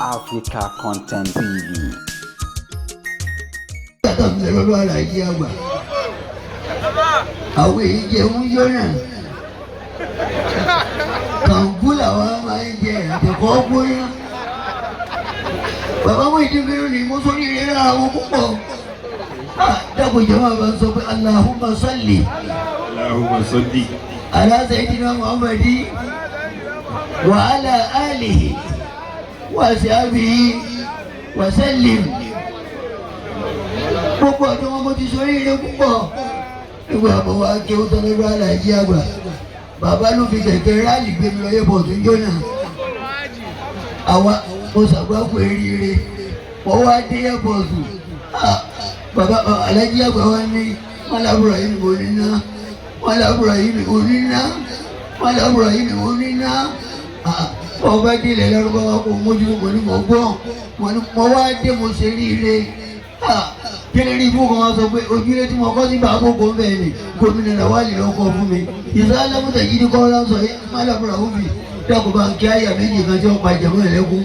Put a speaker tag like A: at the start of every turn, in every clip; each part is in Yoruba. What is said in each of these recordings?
A: Africa Content TV.
B: Àwọn èyí jẹun yọ́nà kàǹkú làwọn máa ń jẹ àtẹ̀kọ́ gbóyá. Bàbá wọn ìdíbẹ̀rù ni mo sọ ní ìrẹ́rẹ́ àwọn púpọ̀. Dákun jẹ́ máa bá sọ pé Allahumma salli.
C: Allahumma salli.
B: Ala Sayyidina Muhammadi wa ala alihi wa sahbihi wa sallim. Gbogbo ọdún wọn mo ti sọ ní ìrẹ́ púpọ̀. Nígbà mo wá kí ó tọ́lé bá Aláàjì àgbà, bàbá ló fi kẹ̀kẹ́ rálì gbé mi lọ yẹ́bọ̀ tó ń jóná. Àwa mo ṣàgbákò eríire, wọ́n wá dé yẹ́bọ̀ tù. Bàbá Aláàjì àgbà wá ní wọ́n lábúrò yìí mo níná, wọ́n lábúrò yìí mo níná, wọ́n lábúrò yìí mo níná. Wọ́n bá délé lárúbáwá kò mójú mo ní mo gbọ́, mo wá dé mo ṣe ríire. Kíni rí ibú kan wá sọ pé ojúlé tí mo kọ́ sí bàbá kò ń bẹ̀ ni gómìnà Lawali ló kọ́ fún mi. Ìsálámùtà yìí ni kọ́ lọ́sọ̀ yìí Málàbúrà Húbì dákun bá ń kí àyà méjì kan tí ó pa ìjàmọ́ ẹ̀lẹ́kùn.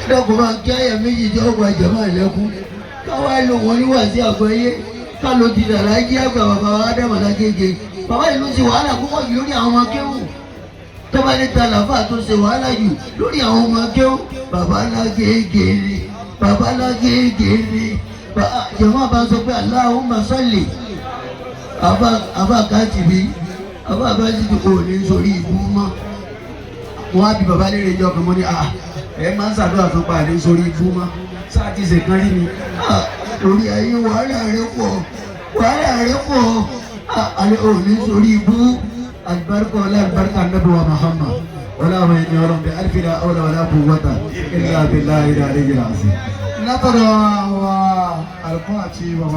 B: Dákun bá ń kí àyà méjì tí ó pa ìjàmọ́ ẹ̀lẹ́kùn. Káwá lò wọ́n ní wàásí àgbáyé ká ló ti dàrá jí àgbà bàbá wa Ádámù Lágége. Bàbá ìlú ti wàhálà púpọ̀ jù lórí àwọn ọmọ akéwù. Tọ́ba ní ta làfà tó ṣe wàhálà jù lórí àwọn ọmọ akéwù. Bàbá Lágége ni. Bàbá Lágége ni jẹ̀mọ́ bá sọ pé Allahumma salli àbá kàtìbí àbá ti kò ní sórí ìbú mọ́. Wọ́n á bí bàbá lérè jọ kan mọ́ ní ẹ máa ń ṣàdúrà tó pa àdé sórí ìbú mọ́ sáà ti ṣèkan rí mi. Lórí ayé wàhálà rẹ pọ̀ àlẹ́ ò ní sórí ìbú. Alibarika wala alibarika Nabi wa Muhammad wala àwọn ẹni ọlọ́run bẹ alifila awla wala quwwata illa billahi al-aliyyil azim.
D: Látọ̀dọ̀ àwọn àlùfáà àti bàbá.